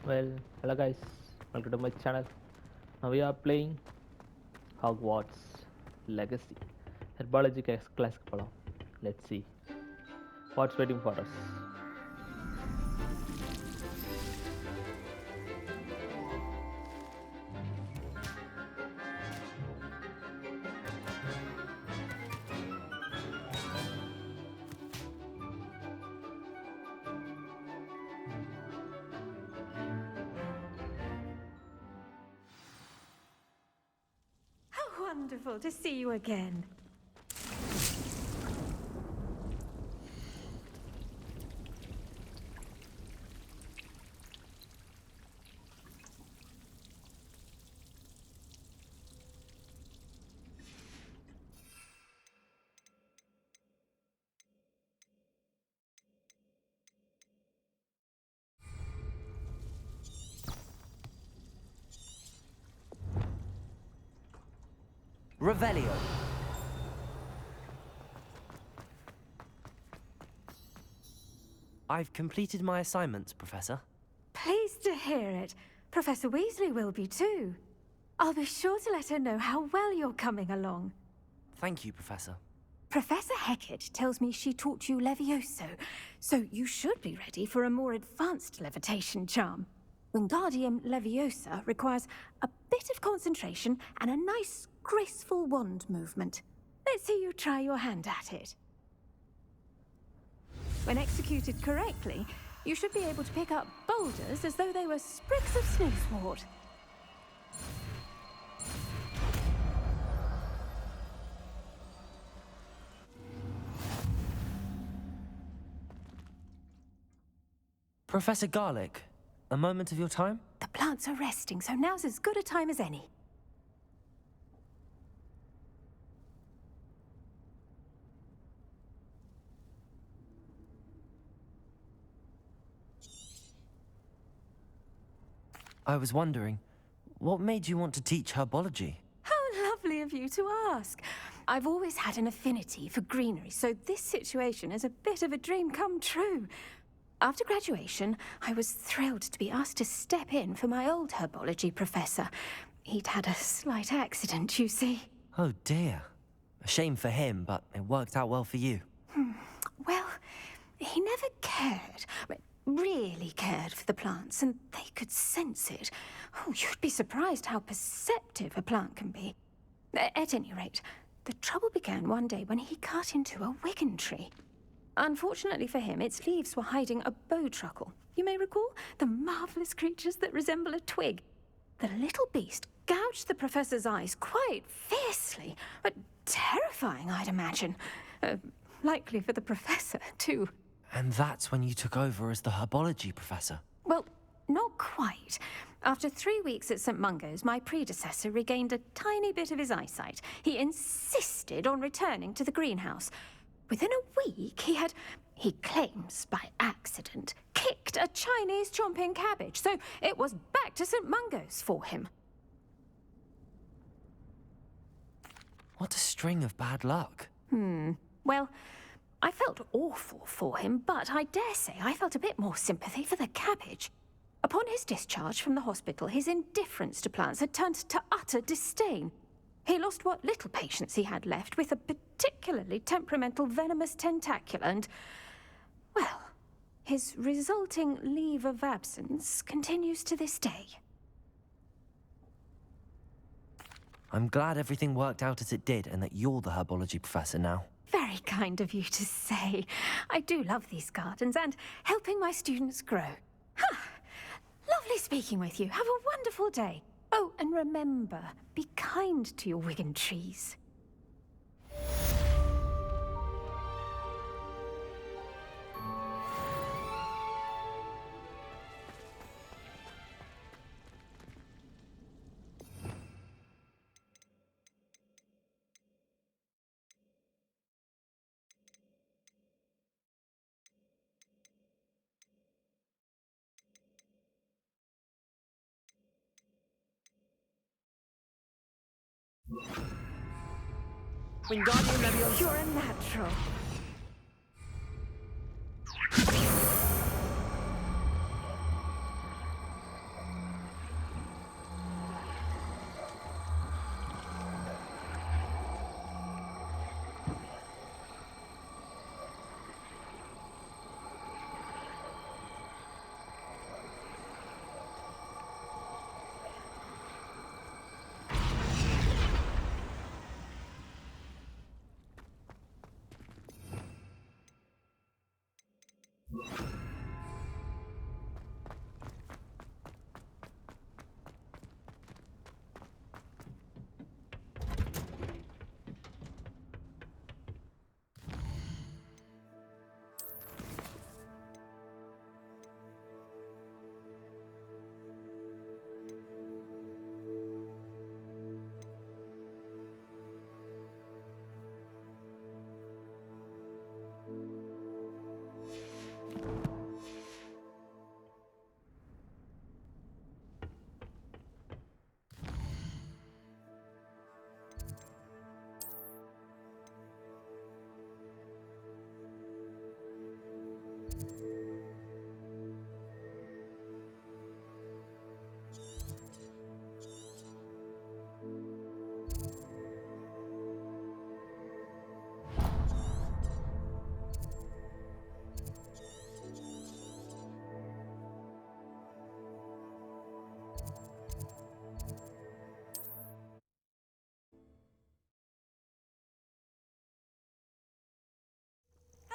Well, hello guys, welcome to my channel. Now we are playing Hogwarts Legacy. Herbology classic pala. Let's see what's waiting for us. How wonderful to see you again. Revelio. I've completed my assignments, Professor. Pleased to hear it. Professor Weasley will be too. I'll be sure to let her know how well you're coming along. Thank you, Professor. Professor Hecat tells me she taught you Levioso, so you should be ready for a more advanced levitation charm. Wingardium Leviosa requires a bit of concentration and a nice, graceful wand movement. Let's see you try your hand at it. When executed correctly, you should be able to pick up boulders as though they were sprigs of snooswort. Professor Garlick, a moment of your time? The plants are resting, so now's as good a time as any. I was wondering, what made you want to teach herbology? How lovely of you to ask. I've always had an affinity for greenery, so this situation is a bit of a dream come true. After graduation, I was thrilled to be asked to step in for my old herbology professor. He'd had a slight accident, you see. Oh dear. A shame for him, but it worked out well for you. Well, he never cared, really cared for the plants, and they could sense it. Oh, you'd be surprised how perceptive a plant can be. At any rate, the trouble began one day when he cut into a Wigan tree. Unfortunately for him, its leaves were hiding a bowtruckle. You may recall the marvelous creatures that resemble a twig. The little beast gouged the professor's eyes quite fiercely, but terrifying, I'd imagine. Likely for the professor, too. And that's when you took over as the herbology professor? Well, not quite. After 3 weeks at St. Mungo's, my predecessor regained a tiny bit of his eyesight. He insisted on returning to the greenhouse. Within a week, he claims by accident, kicked a Chinese chomping cabbage, so it was back to St. Mungo's for him. What a string of bad luck. Well, I felt awful for him, but I dare say I felt a bit more sympathy for the cabbage. Upon his discharge from the hospital, his indifference to plants had turned to utter disdain. He lost what little patience he had left with a particularly temperamental venomous tentacula and, well, his resulting leave of absence continues to this day. I'm glad everything worked out as it did and that you're the herbology professor now. Very kind of you to say. I do love these gardens and helping my students grow. Lovely speaking with you. Have a wonderful day. Oh, and remember, be kind to your Wigan trees. Wingardium Leviosa. You're a natural.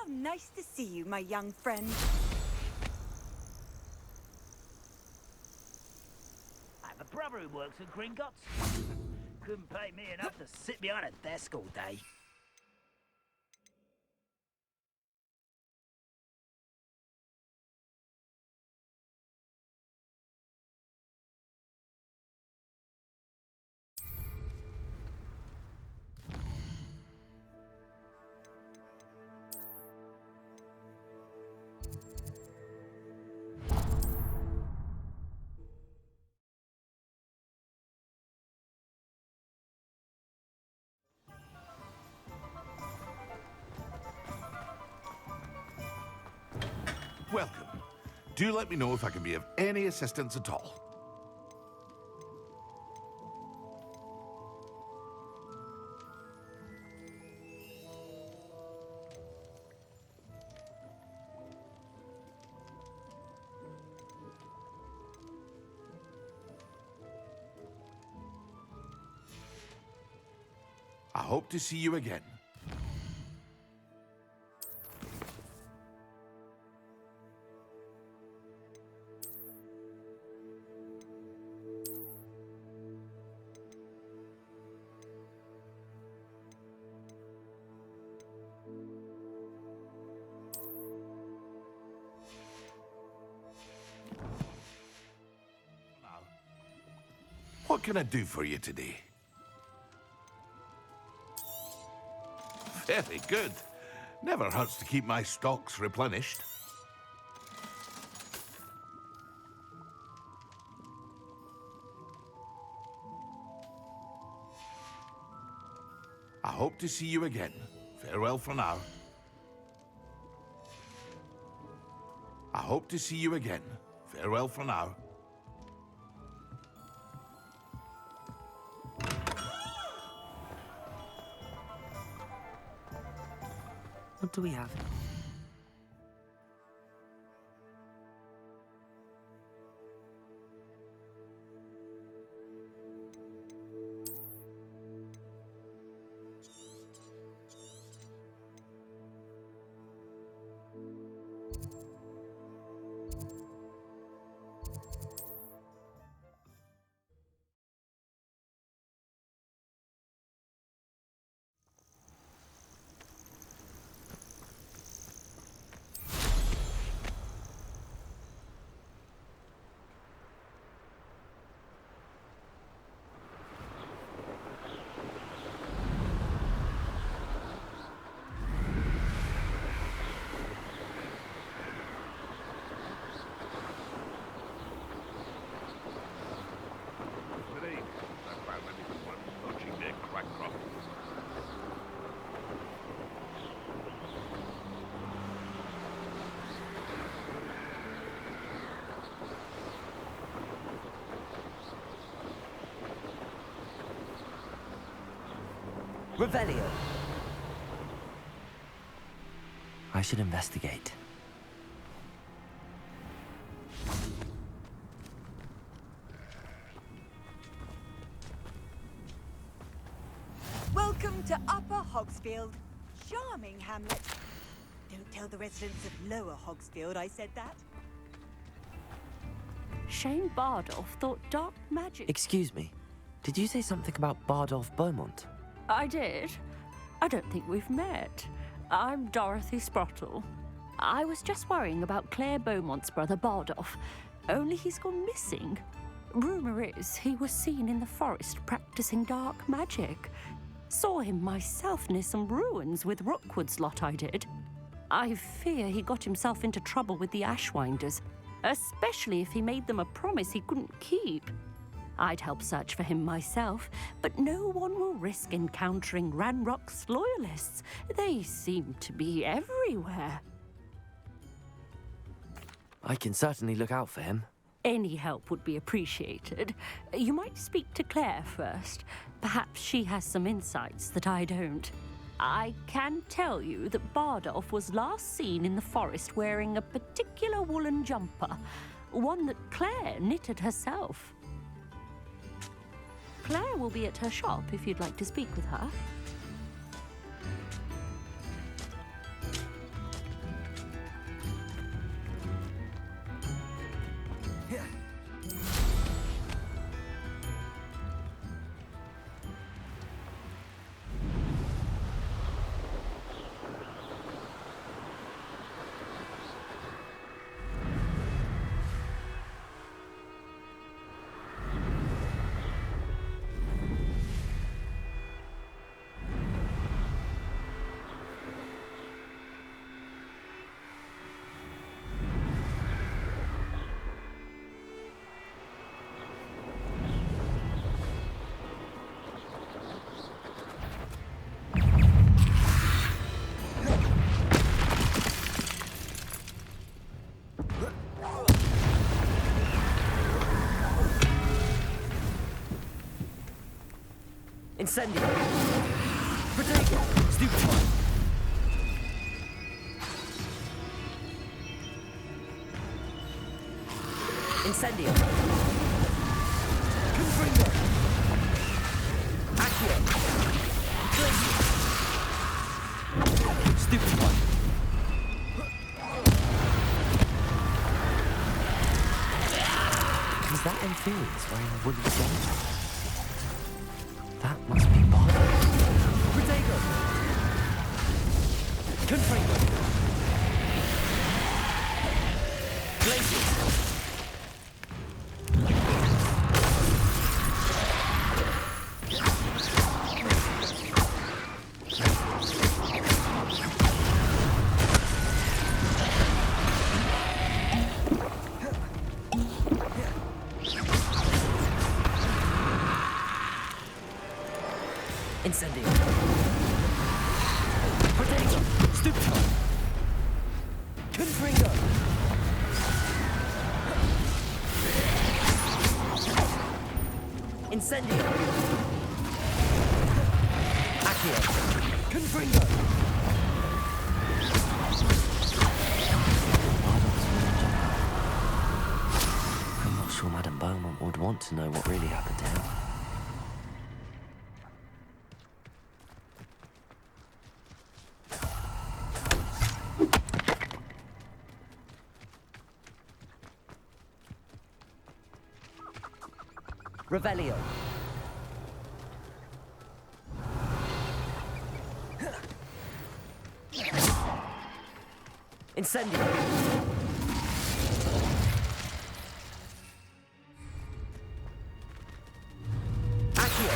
How nice to see you, my young friend. I have a brother who works at Gringotts. Couldn't pay me enough to sit behind a desk all day. Welcome. Do let me know if I can be of any assistance at all. I hope to see you again. What can I do for you today? Very good. Never hurts to keep my stocks replenished. I hope to see you again. Farewell for now. I hope to see you again. Farewell for now. What do we have? Revelio. I should investigate. Welcome to Upper Hogsfield. Charming hamlet. Don't tell the residents of Lower Hogsfield I said that. Shane Bardolph thought dark magic... Excuse me. Did you say something about Bardolph Beaumont? I did. I don't think we've met. I'm Dorothy Sprottle. I was just worrying about Claire Beaumont's brother Bardolph, only he's gone missing. Rumour is he was seen in the forest practicing dark magic. Saw him myself near some ruins with Rookwood's lot I did. I fear he got himself into trouble with the Ashwinders, especially if he made them a promise he couldn't keep. I'd help search for him myself, but no one will risk encountering Ranrock's loyalists. They seem to be everywhere. I can certainly look out for him. Any help would be appreciated. You might speak to Claire first. Perhaps she has some insights that I don't. I can tell you that Bardolph was last seen in the forest wearing a particular woolen jumper, one that Claire knitted herself. Claire will be at her shop if you'd like to speak with her. Incendio! Protego! Stupefy! Incendio! Confringo! Accio! Stupefy! Is that Imperius wearing a woolly jumper? That must be BARDOLPH. Protego! Confringo! Glacius! Incendio! Protego! Stupefy! Confringo! Incendio! Accio! Confringo! I'm not sure Madame Beaumont would want to know what really happened to him. Revelio. Incendio. Accio.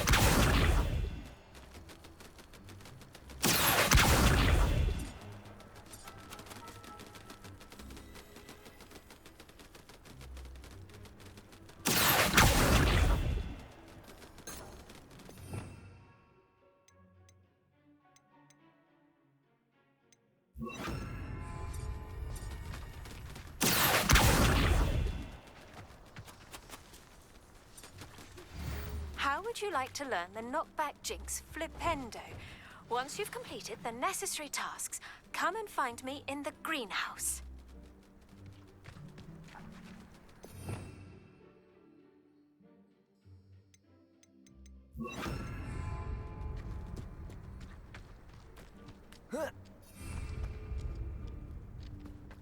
How would you like to learn the knockback jinx flipendo? Once you've completed the necessary tasks, come and find me in the greenhouse.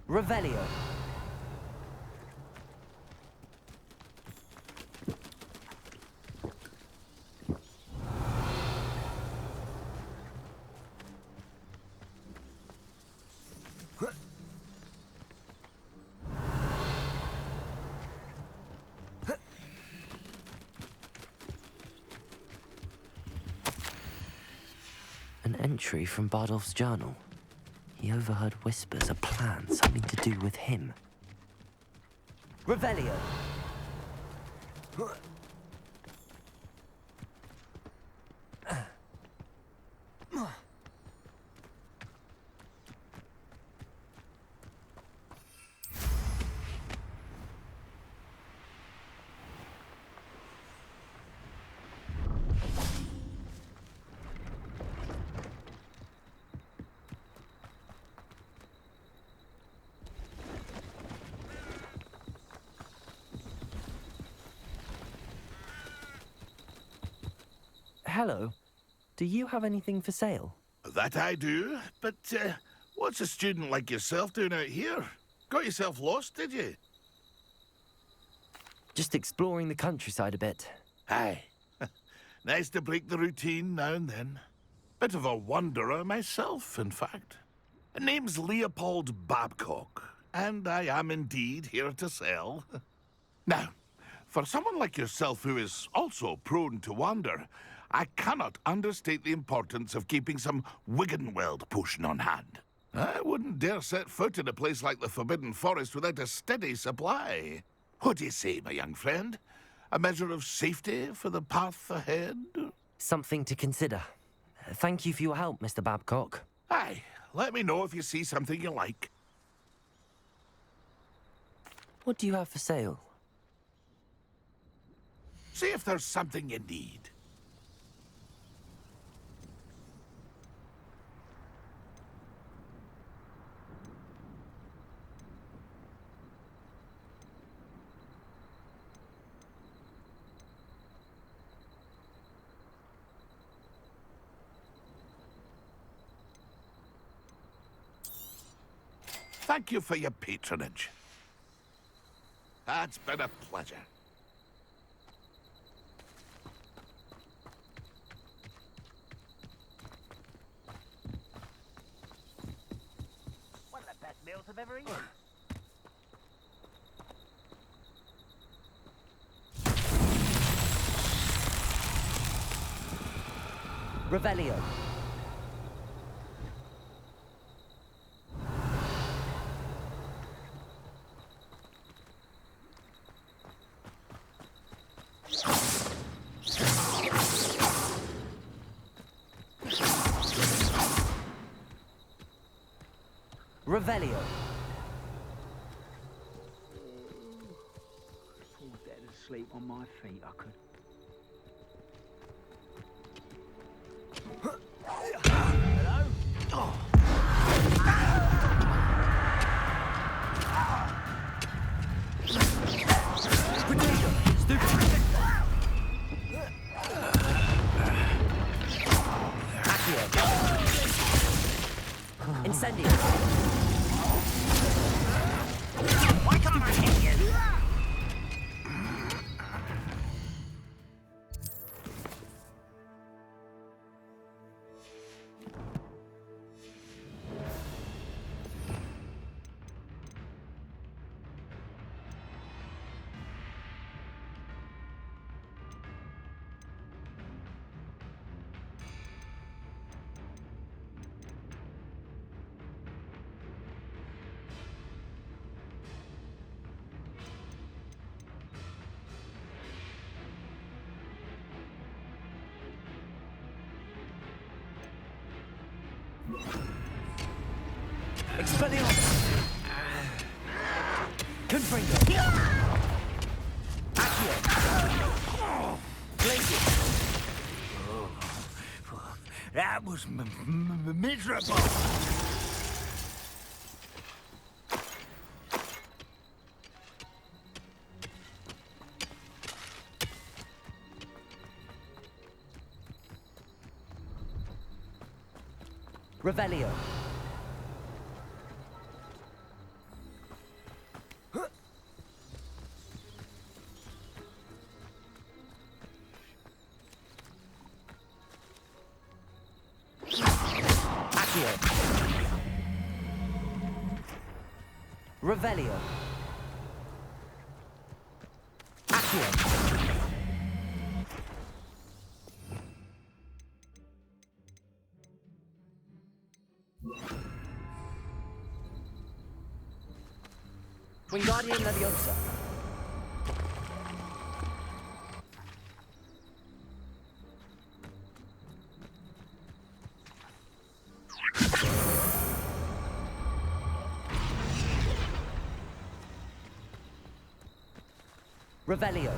Revelio. An entry from BARDOLPH's journal. He overheard whispers, a plan, something to do with him. Revelio. Hello. Do you have anything for sale? That I do, but what's a student like yourself doing out here? Got yourself lost, did you? Just exploring the countryside a bit. Aye. Nice to break the routine now and then. Bit of a wanderer myself, in fact. Name's Leopold Babcock, and I am indeed here to sell. Now, for someone like yourself who is also prone to wander, I cannot understate the importance of keeping some Wiggenweld potion on hand. I wouldn't dare set foot in a place like the Forbidden Forest without a steady supply. What do you say, my young friend? A measure of safety for the path ahead? Something to consider. Thank you for your help, Mr. Babcock. Aye, let me know if you see something you like. What do you have for sale? See if there's something you need. Thank you for your patronage. It's been a pleasure. One of the best meals I've ever eaten. Revelio. Revelio. Fall dead asleep on my feet, I could. Incendio. Why can't I hit you? Expelliarmus. Confringo. Accio. Glacius. That was miserable. Revelio. Revelio. Accio. Wingardium Leviosa. Revelio.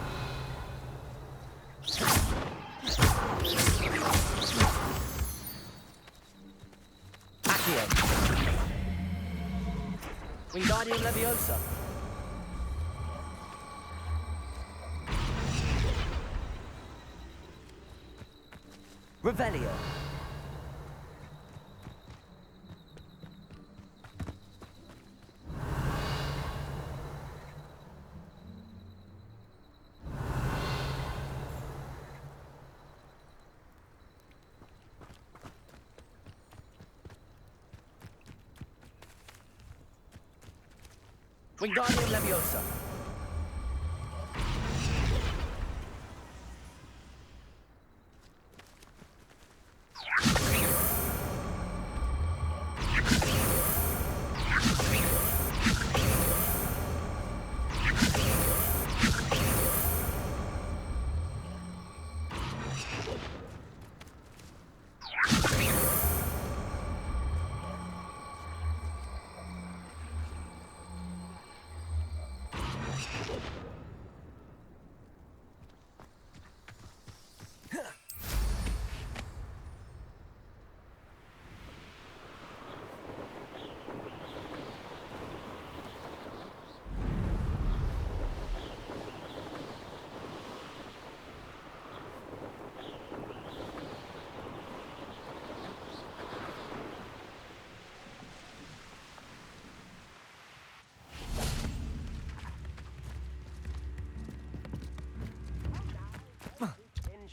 Accio. Wingardium Leviosa. Revelio. Wingardium Leviosa.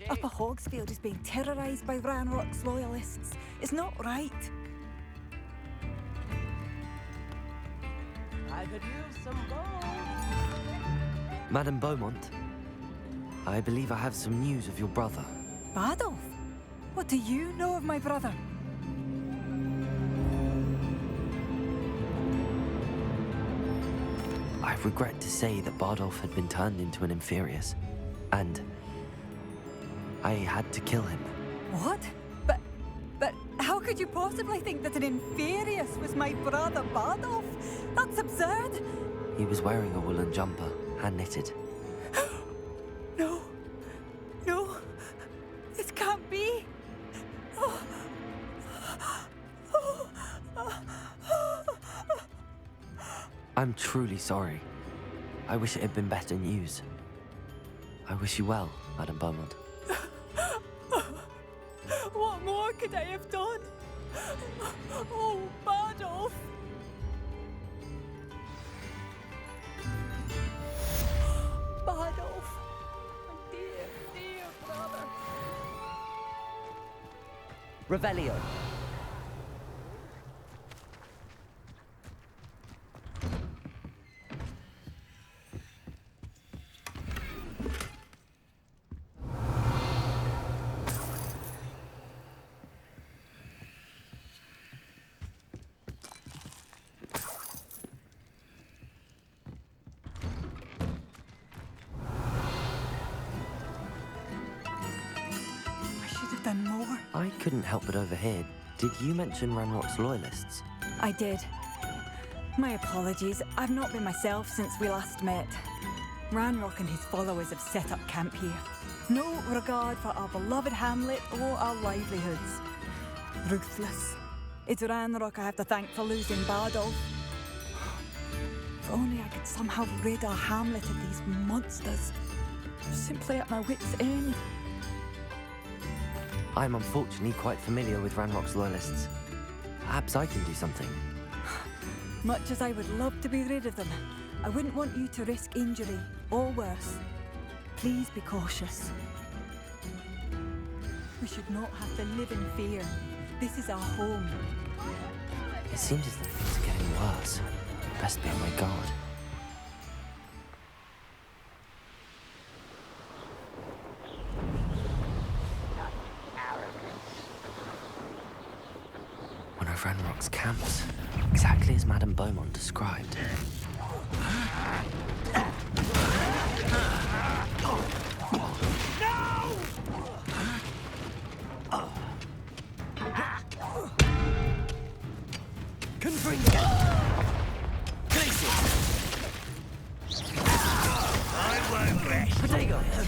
Upper Hogsfield is being terrorised by Ranrock's loyalists. It's not right. I could use some gold. Madame Beaumont, I believe I have some news of your brother. Bardolph? What do you know of my brother? I regret to say that Bardolph had been turned into an Imperius, and I had to kill him. What? But how could you possibly think that an Imperius was my brother Bardolph? That's absurd. He was wearing a woolen jumper, hand-knitted. No. No. This can't be. I'm truly sorry. I wish it had been better news. I wish you well, Madame Beaumont. What more could I have done? Oh, Bardolph! Bardolph! My dear, dear brother! Revelio. Done more. I couldn't help but overhear. Did you mention Ranrock's loyalists? I did. My apologies. I've not been myself since we last met. Ranrock and his followers have set up camp here. No regard for our beloved hamlet or our livelihoods. Ruthless. It's Ranrock I have to thank for losing Bardolph. If only I could somehow rid our hamlet of these monsters. I'm simply at my wit's end. I'm unfortunately quite familiar with Ranrock's loyalists. Perhaps I can do something. Much as I would love to be rid of them, I wouldn't want you to risk injury, or worse. Please be cautious. We should not have to live in fear. This is our home. It seems as though things are getting worse. Best be on my guard. One of Ranrock's camps, exactly as Madame Beaumont described.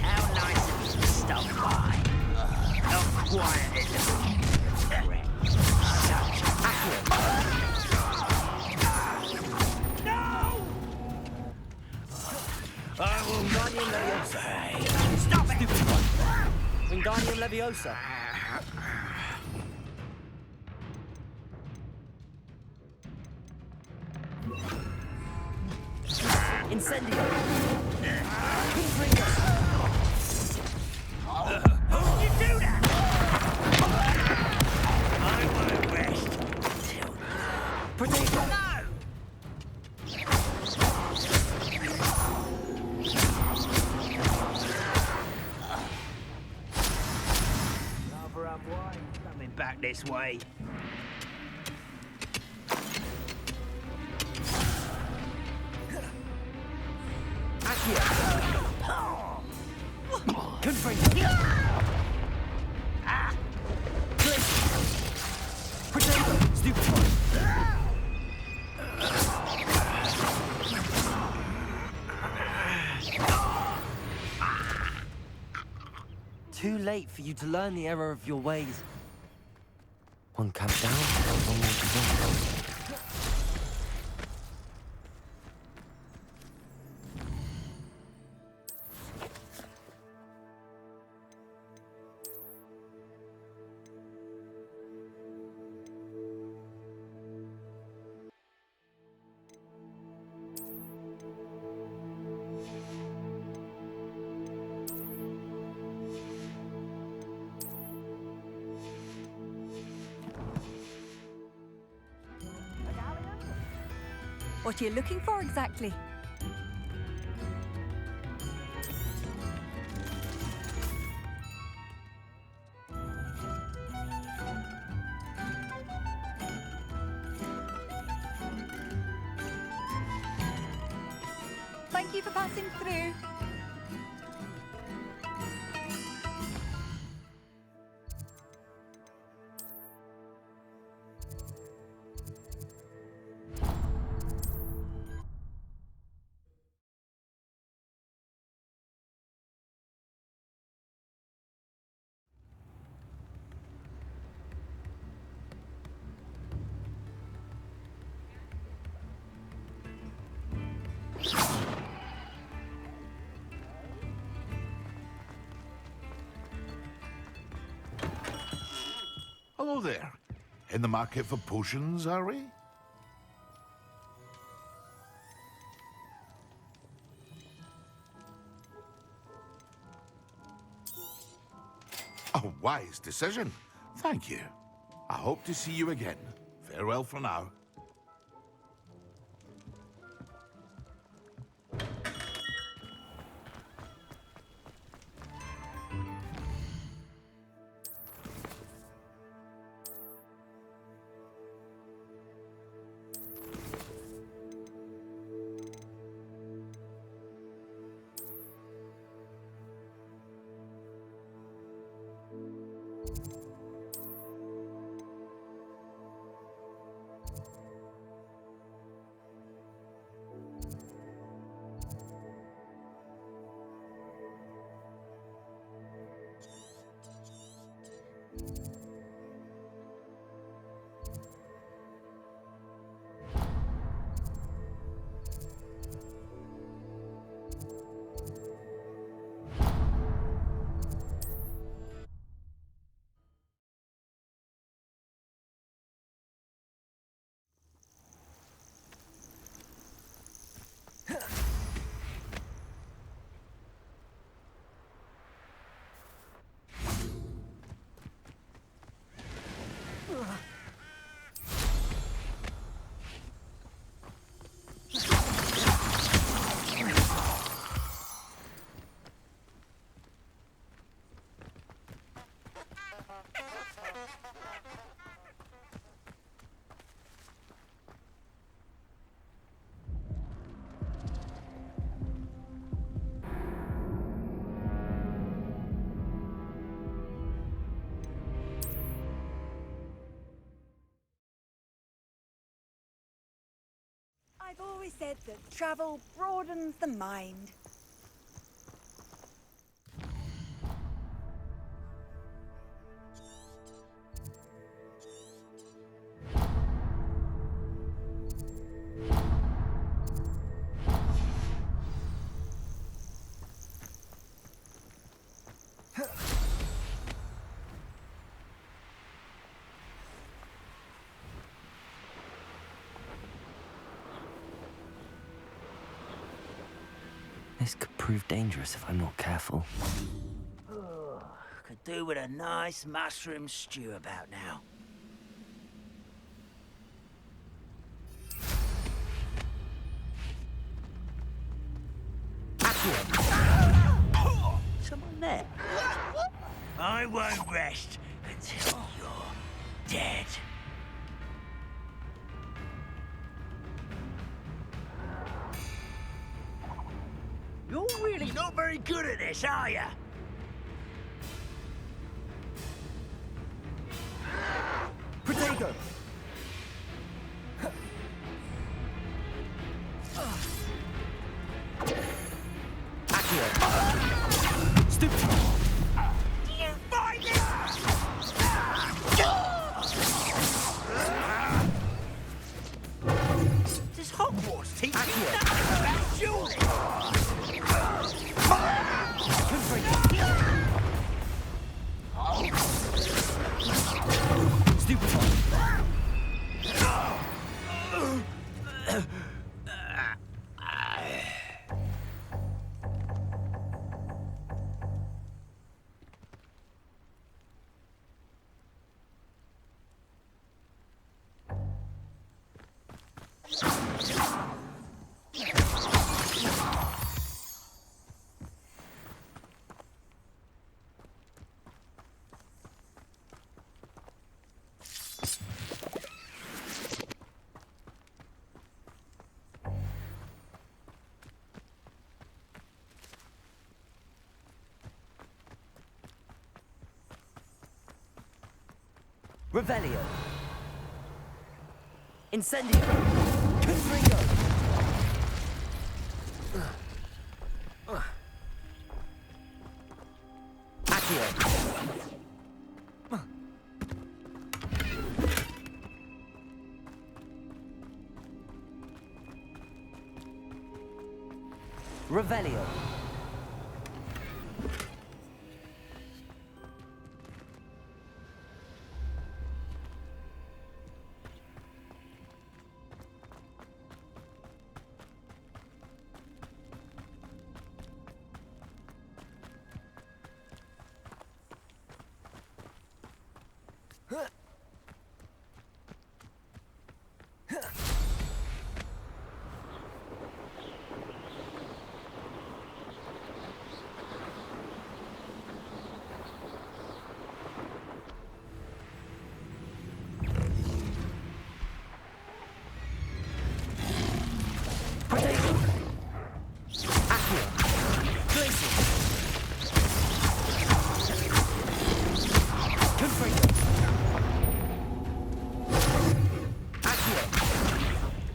How nice of you to stop by. Not quiet in the Wingardium Leviosa. Stop it! Stupid one. Wingardium Leviosa. Incendio. Confringo. How did you do that? I won't rest till... Potato. No! Rather unwise coming back this way. Confringo. Potato. Stupid one. Too late for you to learn the error of your ways. One camp down, one more to go. What are you looking for exactly? Thank you for passing through. Hello there. In the market for potions, are we? A wise decision. Thank you. I hope to see you again. Farewell for now. I've always said that travel broadens the mind. This could prove dangerous if I'm not careful. Could do with a nice mushroom stew about now. Someone there. I won't rest until you're dead. You're really not very good at this, are you? Protego! Accio! Stupid! Do you find this? Does Hogwarts teach you nothing about dueling? Stupefy! Revelio. Incendio. Confringo. Accio. Revelio.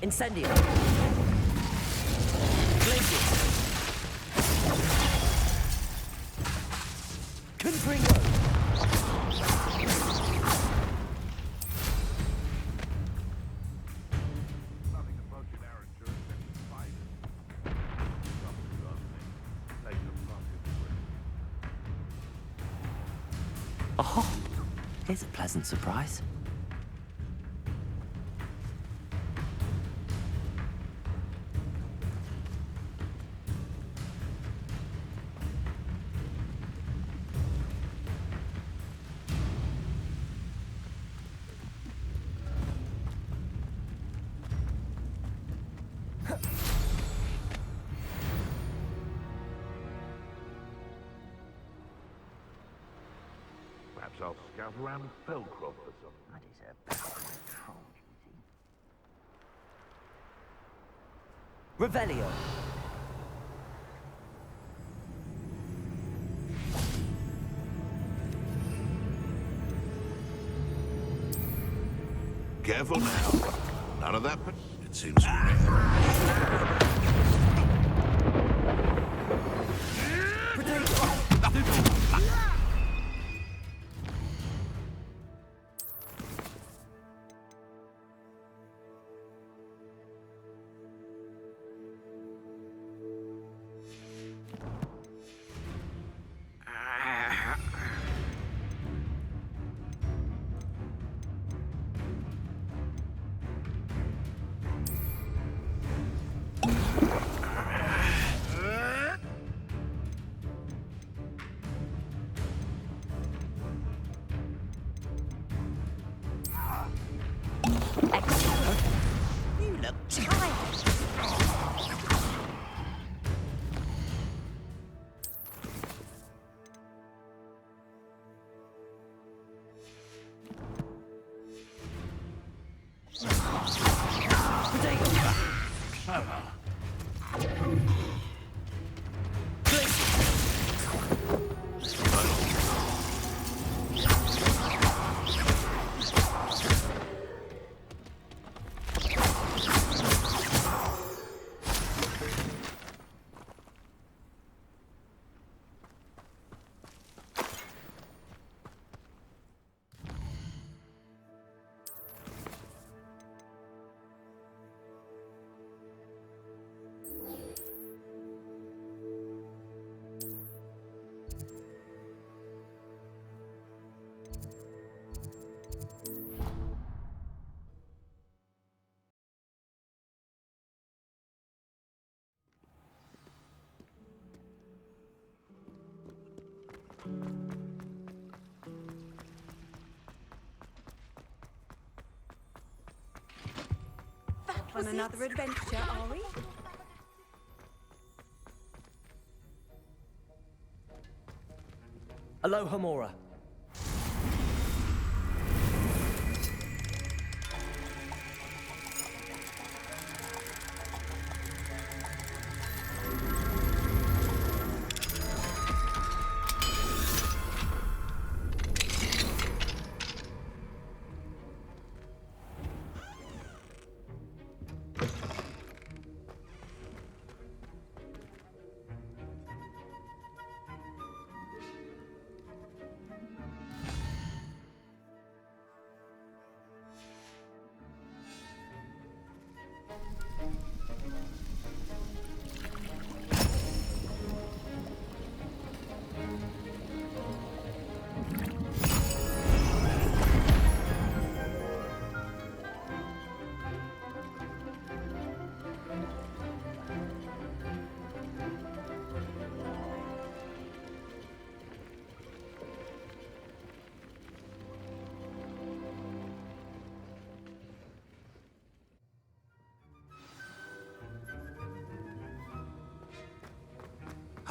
Incendio. Glacius. Confringo. Nothing approaching our insurance and spiders. Something ugly. Like the fucking Oh, here's a pleasant surprise. Perhaps I'll scout around Felcroft for something. That is a powerful troll, Revelio. Careful now. None of that, but it seems rare. You look tired. On another adventure, are we? Aloha Mora.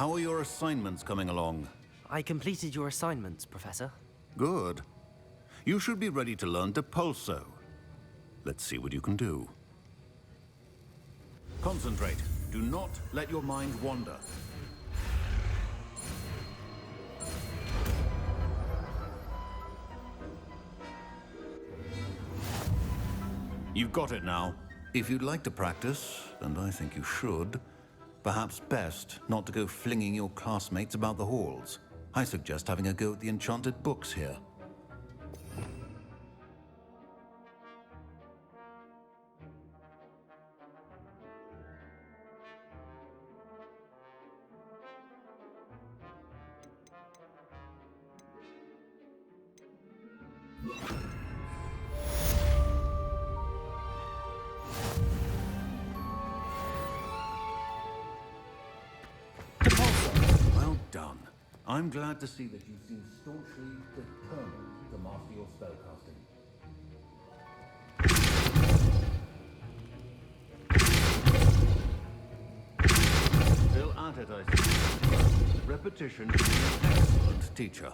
How are your assignments coming along? I completed your assignments, Professor. Good. You should be ready to learn Depulso. Let's see what you can do. Concentrate. Do not let your mind wander. You've got it now. If you'd like to practice, and I think you should, perhaps best not to go flinging your classmates about the halls. I suggest having a go at the enchanted books here. Well done. I'm glad to see that you seem staunchly determined to master your spellcasting. Still at it, I see. Repetition is an excellent teacher.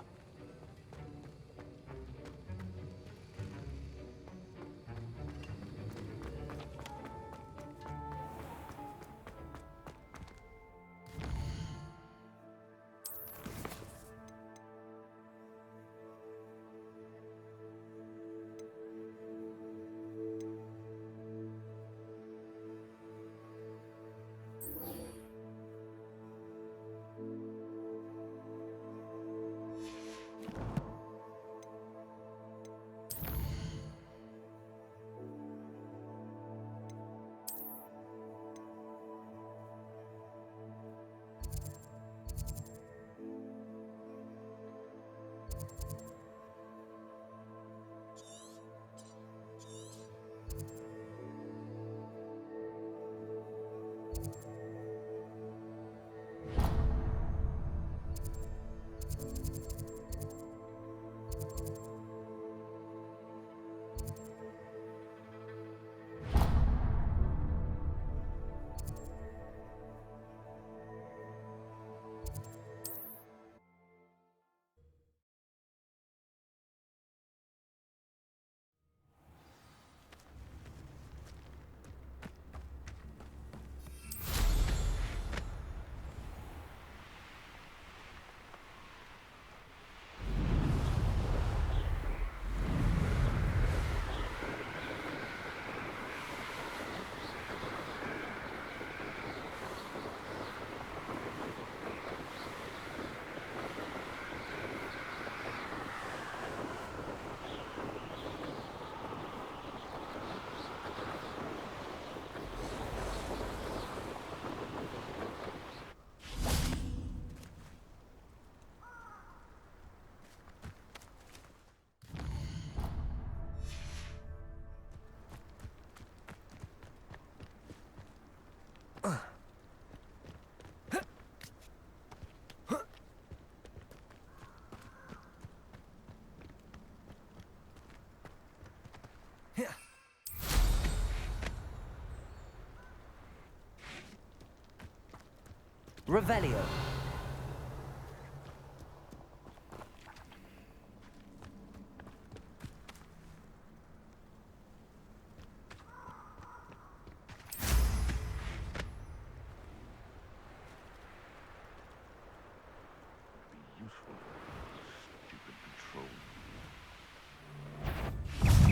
Revelio.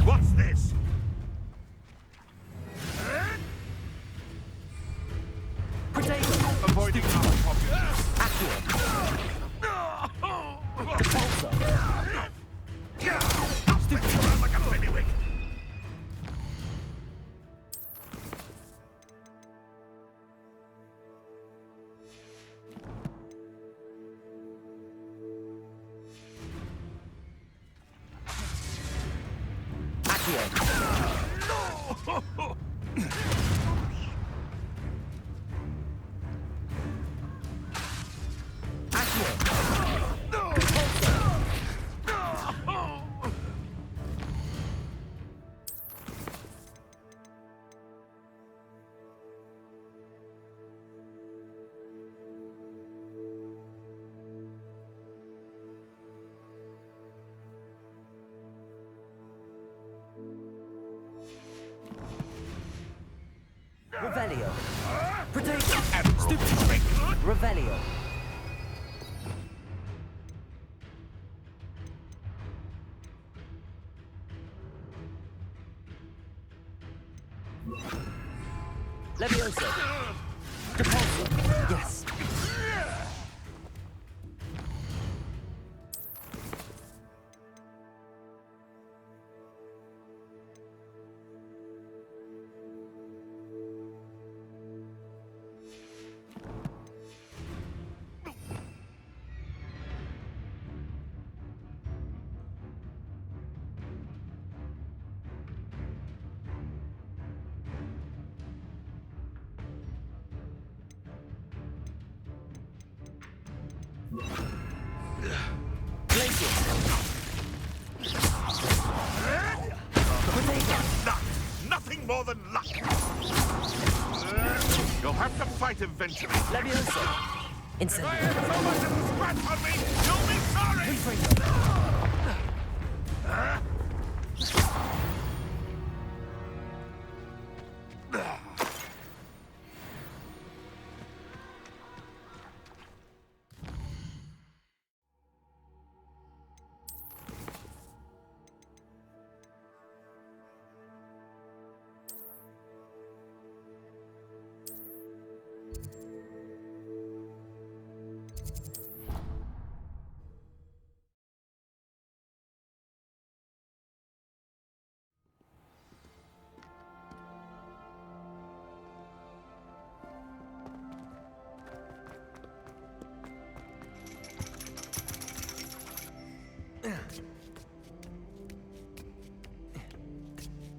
What's this? Avoiding our pockets. Stupid around like a bailiwick. Revelio. Protego. Stupid. Revelio. Levioso. Depulso. Yes. Nothing more than luck. You'll have to fight eventually. Levioso. Incendio. If so much as a scratch on me, you'll be sorry!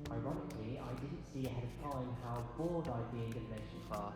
Ironically, I didn't see ahead of time how bored I'd be in divination class.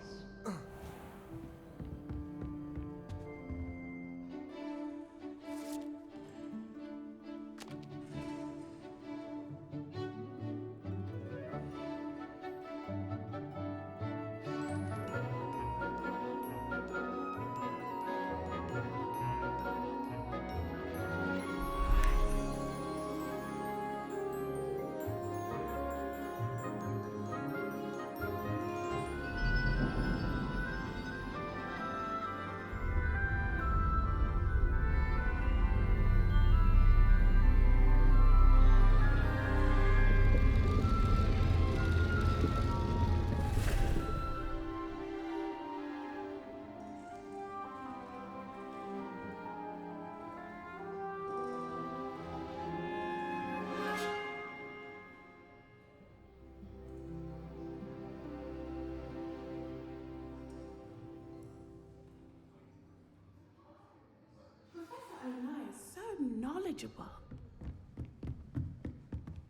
Knowledgeable.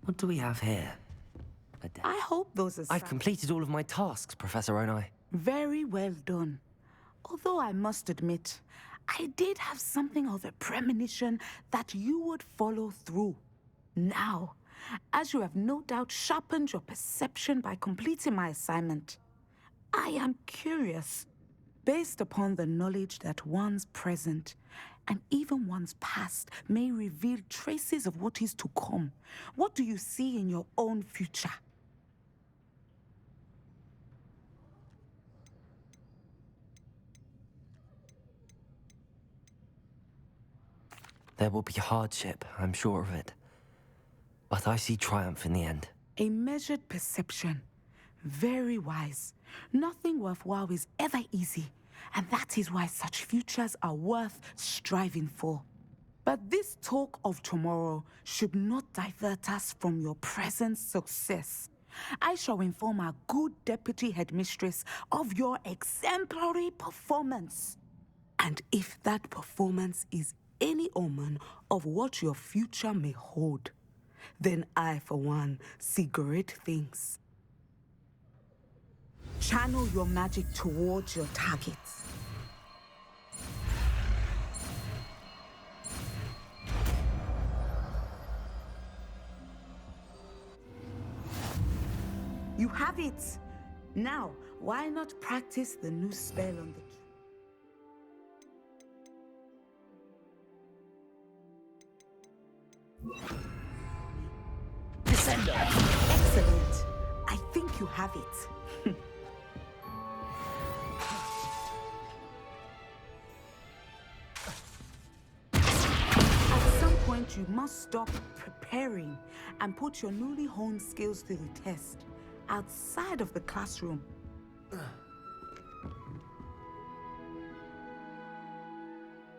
What do we have here? A deck. I hope those are I've completed all of my tasks, Professor Onai. very well done. Although I must admit, I did have something of a premonition that you would follow through. Now, as you have no doubt sharpened your perception by completing my assignment, I am curious, based upon the knowledge that one's present and even one's past may reveal traces of what is to come. What do you see in your own future? There will be hardship, I'm sure of it. But I see triumph in the end. A measured perception. Very wise. Nothing worthwhile is ever easy, and that is why such futures are worth striving for. But this talk of tomorrow should not divert us from your present success. I shall inform our good deputy headmistress of your exemplary performance. And if that performance is any omen of what your future may hold, then I, for one, see great things. Channel your magic towards your targets. You have it! Now, why not practice the new spell on the... Descendo! Excellent! I think you have it. point, you must stop preparing and put your newly honed skills to the test outside of the classroom.